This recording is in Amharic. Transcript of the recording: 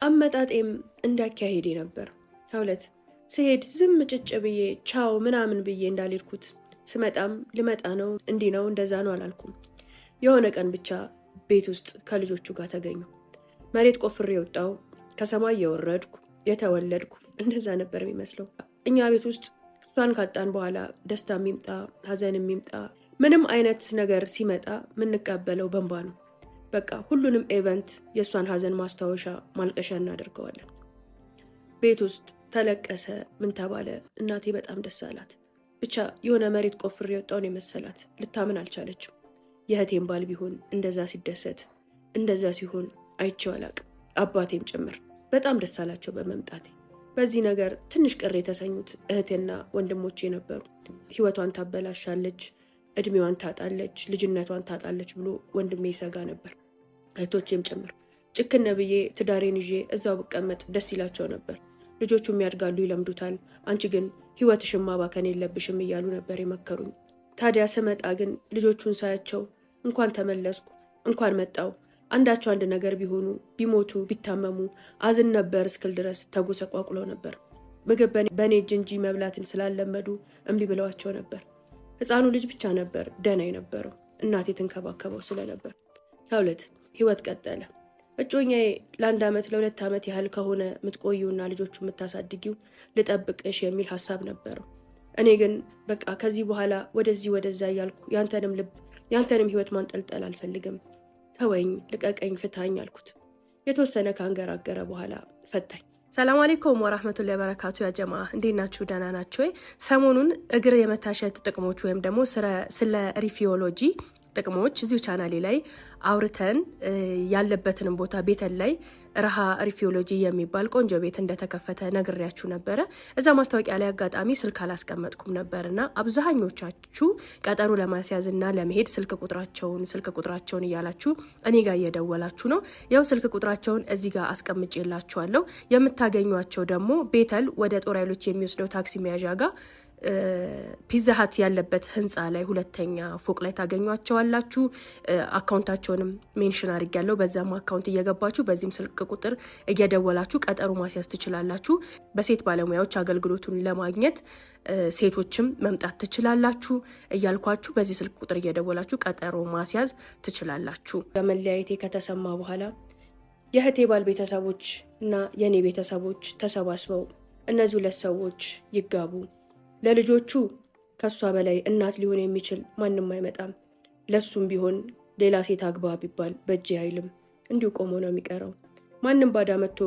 አመጣጤም እንዳካሄዴ ነበር። ሁለት ስሄድ ዝም ጭጭ ብዬ ቻው ምናምን ብዬ እንዳልሄድኩት ስመጣም ልመጣ ነው እንዲህ ነው እንደዛ ነው አላልኩም። የሆነ ቀን ብቻ ቤት ውስጥ ከልጆቹ ጋር ተገኙ። መሬት ቆፍሬ ወጣው፣ ከሰማይ የወረድኩ የተወለድኩ እንደዛ ነበር የሚመስለው። እኛ ቤት ውስጥ እሷን ካጣን በኋላ ደስታ የሚምጣ ሀዘን የሚምጣ ምንም አይነት ነገር ሲመጣ የምንቀበለው በእንባ ነው። በቃ ሁሉንም ኢቨንት የእሷን ሀዘን ማስታወሻ ማልቀሻ እናደርገዋለን። ቤት ውስጥ ተለቀሰ፣ ምን ተባለ፣ እናቴ በጣም ደስ አላት። ብቻ የሆነ መሬት ቆፍሬ የወጣውን የመሰላት ልታምን አልቻለችም። የእህቴም ባል ቢሆን እንደዛ ሲደሰት እንደዛ ሲሆን አይቼው አላቅም። አባቴም ጭምር በጣም ደስ አላቸው በመምጣቴ። በዚህ ነገር ትንሽ ቅር የተሰኙት እህቴና ወንድሞቼ ነበሩ። ህይወቷን ታበላሻለች፣ እድሜዋን ታጣለች፣ ልጅነቷን ታጣለች ብሎ ወንድሜ ይሰጋ ነበር። እህቶቼም ጭምር ጭክነ ብዬ ትዳሬን ይዤ እዛው ብቀመጥ ደስ ይላቸው ነበር። ልጆቹም ያድጋሉ፣ ይለምዱታል፣ አንቺ ግን ህይወትሽን ማባከን የለብሽም እያሉ ነበር የመከሩኝ። ታዲያ ስመጣ ግን ልጆቹን ሳያቸው እንኳን ተመለስኩ እንኳን መጣው አንዳቸው አንድ ነገር ቢሆኑ ቢሞቱ ቢታመሙ አዝን ነበር እስክል ድረስ ተጎሰቋቁለው ነበር። ምግብ በኔ እጅ እንጂ መብላትን ስላለመዱ እምቢ ብለዋቸው ነበር። ህፃኑ ልጅ ብቻ ነበር ደህና የነበረው፣ እናቴ ትንከባከበው ስለነበር። ሁለት ህይወት ቀጠለ። እጮኛዬ ለ1 ዓመት ለ2 ዓመት ያህል ከሆነ የምትቆዩና ልጆቹ የምታሳድጊው ልጠብቅሽ የሚል ሀሳብ ነበረው። እኔ ግን በቃ ከዚህ በኋላ ወደዚህ ወደዛ እያልኩ ያንተንም ልብ ያንተንም ህይወት ማንጠልጠል አልፈልግም፣ ተወኝ፣ ልቀቀኝ፣ ፍታኝ አልኩት። የተወሰነ ካንገራገረ በኋላ ፈታኝ። ሰላም አለይኩም ወራህመቱላሂ ወበረካቱ። ያ ጀማ እንዴት ናችሁ? ደህና ናችሁ ወይ? ሰሞኑን እግር የመታሸት ጥቅሞች ወይም ደግሞ ስለ ሪፊዮሎጂ ጥቅሞች እዚሁ ቻናሌ ላይ አውርተን ያለበትንም ቦታ ቤተል ላይ ረሃ ሪፊዮሎጂ የሚባል ቆንጆ ቤት እንደተከፈተ ነግሬያችሁ ነበረ። እዛ ማስታወቂያ ላይ አጋጣሚ ስልክ አላስቀመጥኩም ነበርና አብዛኞቻችሁ ቀጠሮ ለማስያዝና ለመሄድ ስልክ ቁጥራቸውን እያላችሁ እኔ ጋር እየደወላችሁ ነው። ያው ስልክ ቁጥራቸውን እዚህ ጋር አስቀምጬላችኋለሁ። የምታገኟቸው ደግሞ ቤተል ወደ ጦር ኃይሎች የሚወስደው ታክሲ መያዣ ጋር ፒዛ ሀት ያለበት ህንፃ ላይ 2ኛ ፎቅ ላይ ታገኟቸዋላችሁ። አካውንታቸውንም ሜንሽን አድርጌያለሁ። በዛም አካውንት እየገባችሁ በዚህም ስልክ ቁጥር እየደወላችሁ ቀጠሮ ማስያዝ ትችላላችሁ። በሴት ባለሙያዎች አገልግሎቱን ለማግኘት ሴቶችም መምጣት ትችላላችሁ እያልኳችሁ በዚህ ስልክ ቁጥር እየደወላችሁ ቀጠሮ ማስያዝ ትችላላችሁ። በመለያየቴ ከተሰማ በኋላ የእህቴ ባል ቤተሰቦች እና የኔ ቤተሰቦች ተሰባስበው እነዚህ 2 ሰዎች ይጋቡ፣ ለልጆቹ ከሷ በላይ እናት ሊሆን የሚችል ማንም አይመጣም፣ ለሱም ቢሆን ሌላ ሴት አግባ ቢባል በእጄ አይልም፣ እንዲሁ ቆሞ ነው የሚቀረው። ማንም ባዳ መጥቶ